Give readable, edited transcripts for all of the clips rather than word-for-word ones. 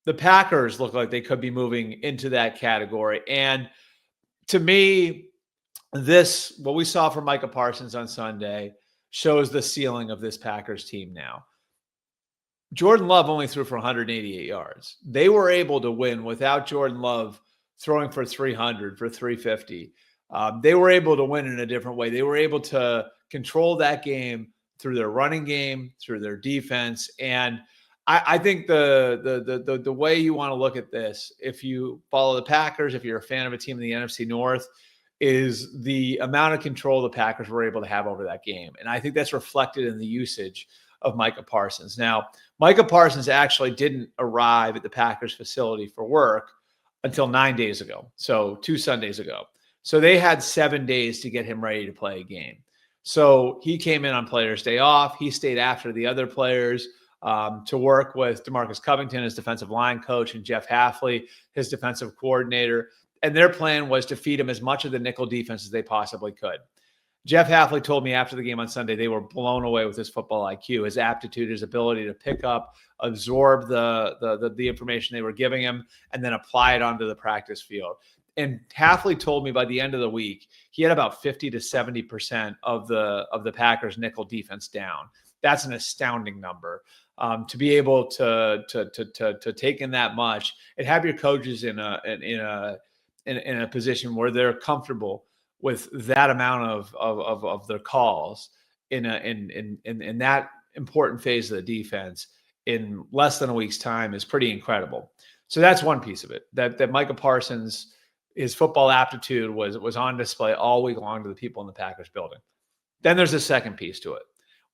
the Packers look like they could be moving into that category. And to me, what we saw from Micah Parsons on Sunday shows the ceiling of this Packers team now. Jordan Love only threw for 188 yards. They were able to win without Jordan Love throwing for 300, for 350. They were able to win in a different way. They were able to control that game through their running game, through their defense. And I think the way you want to look at this, if you follow the Packers, if you're a fan of a team in the NFC North, is the amount of control the Packers were able to have over that game. And I think that's reflected in the usage of Micah Parsons. Now, Micah Parsons actually didn't arrive at the Packers facility for work until 9 days ago. So 2 Sundays ago. So they had 7 days to get him ready to play a game. So he came in on Players' Day off. He stayed after the other players to work with DeMarcus Covington, his defensive line coach, and Jeff Hafley, his defensive coordinator. And their plan was to feed him as much of the nickel defense as they possibly could. Jeff Hafley told me after the game on Sunday they were blown away with his football IQ, his aptitude, his ability to pick up, absorb the information they were giving him, and then apply it onto the practice field. And Hafley told me by the end of the week, he had about 50 to 70% of the Packers nickel defense down. That's an astounding number. To be able to take in that much and have your coaches in a position where they're comfortable with that amount of their calls in that important phase of the defense in less than a week's time is pretty incredible. So that's one piece of it. That Micah Parsons, his football aptitude was on display all week long to the people in the Packers building. Then there's a second piece to it,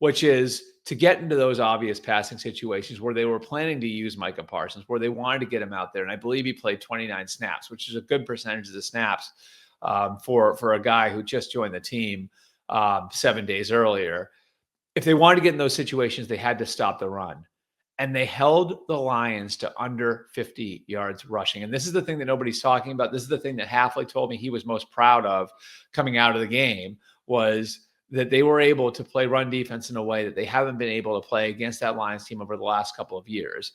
which is to get into those obvious passing situations where they were planning to use Micah Parsons, where they wanted to get him out there. And I believe he played 29 snaps, which is a good percentage of the snaps for a guy who just joined the team 7 days earlier. If they wanted to get in those situations, they had to stop the run. And they held the Lions to under 50 yards rushing. And this is the thing that nobody's talking about. This is the thing that Hafley told me he was most proud of coming out of the game, was that they were able to play run defense in a way that they haven't been able to play against that Lions team over the last couple of years.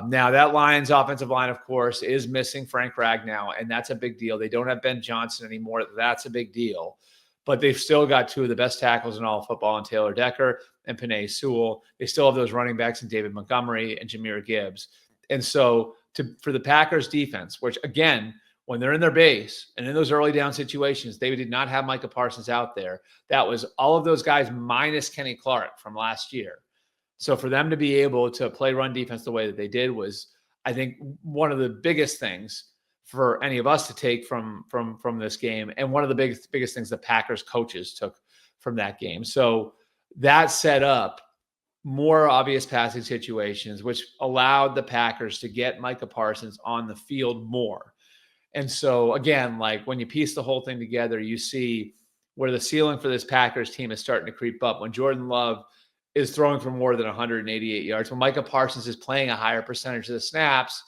Now, that Lions offensive line, of course, is missing Frank Ragnow, and that's a big deal. They don't have Ben Johnson anymore. That's a big deal. But they've still got 2 of the best tackles in all of football in Taylor Decker and Penei Sewell. They still have those running backs in David Montgomery and Jahmyr Gibbs. And so for the Packers defense, which, again, when they're in their base and in those early down situations, they did not have Micah Parsons out there. That was all of those guys minus Kenny Clark from last year. So for them to be able to play run defense the way that they did was, I think, one of the biggest things for any of us to take from this game, and one of the biggest things the Packers coaches took from that game. So that set up more obvious passing situations, which allowed the Packers to get Micah Parsons on the field more. And so, again, like when you piece the whole thing together, you see where the ceiling for this Packers team is starting to creep up. When Jordan Love is throwing for more than 188 yards, when Micah Parsons is playing a higher percentage of the snaps,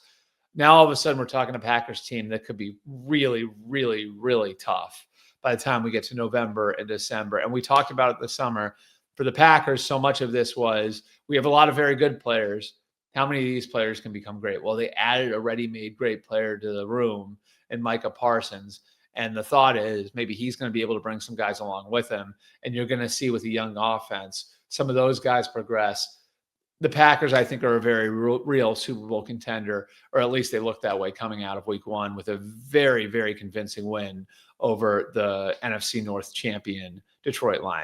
now all of a sudden we're talking a Packers team that could be really, really, really tough by the time we get to November and December. And we talked about it this summer. For the Packers, so much of this was, we have a lot of very good players. How many of these players can become great? Well, they added a ready-made great player to the room in Micah Parsons. And the thought is maybe he's going to be able to bring some guys along with him. And you're going to see with a young offense, some of those guys progress. The Packers, I think, are a very real Super Bowl contender, or at least they look that way coming out of week 1 with a very, very convincing win over the NFC North champion Detroit Lions.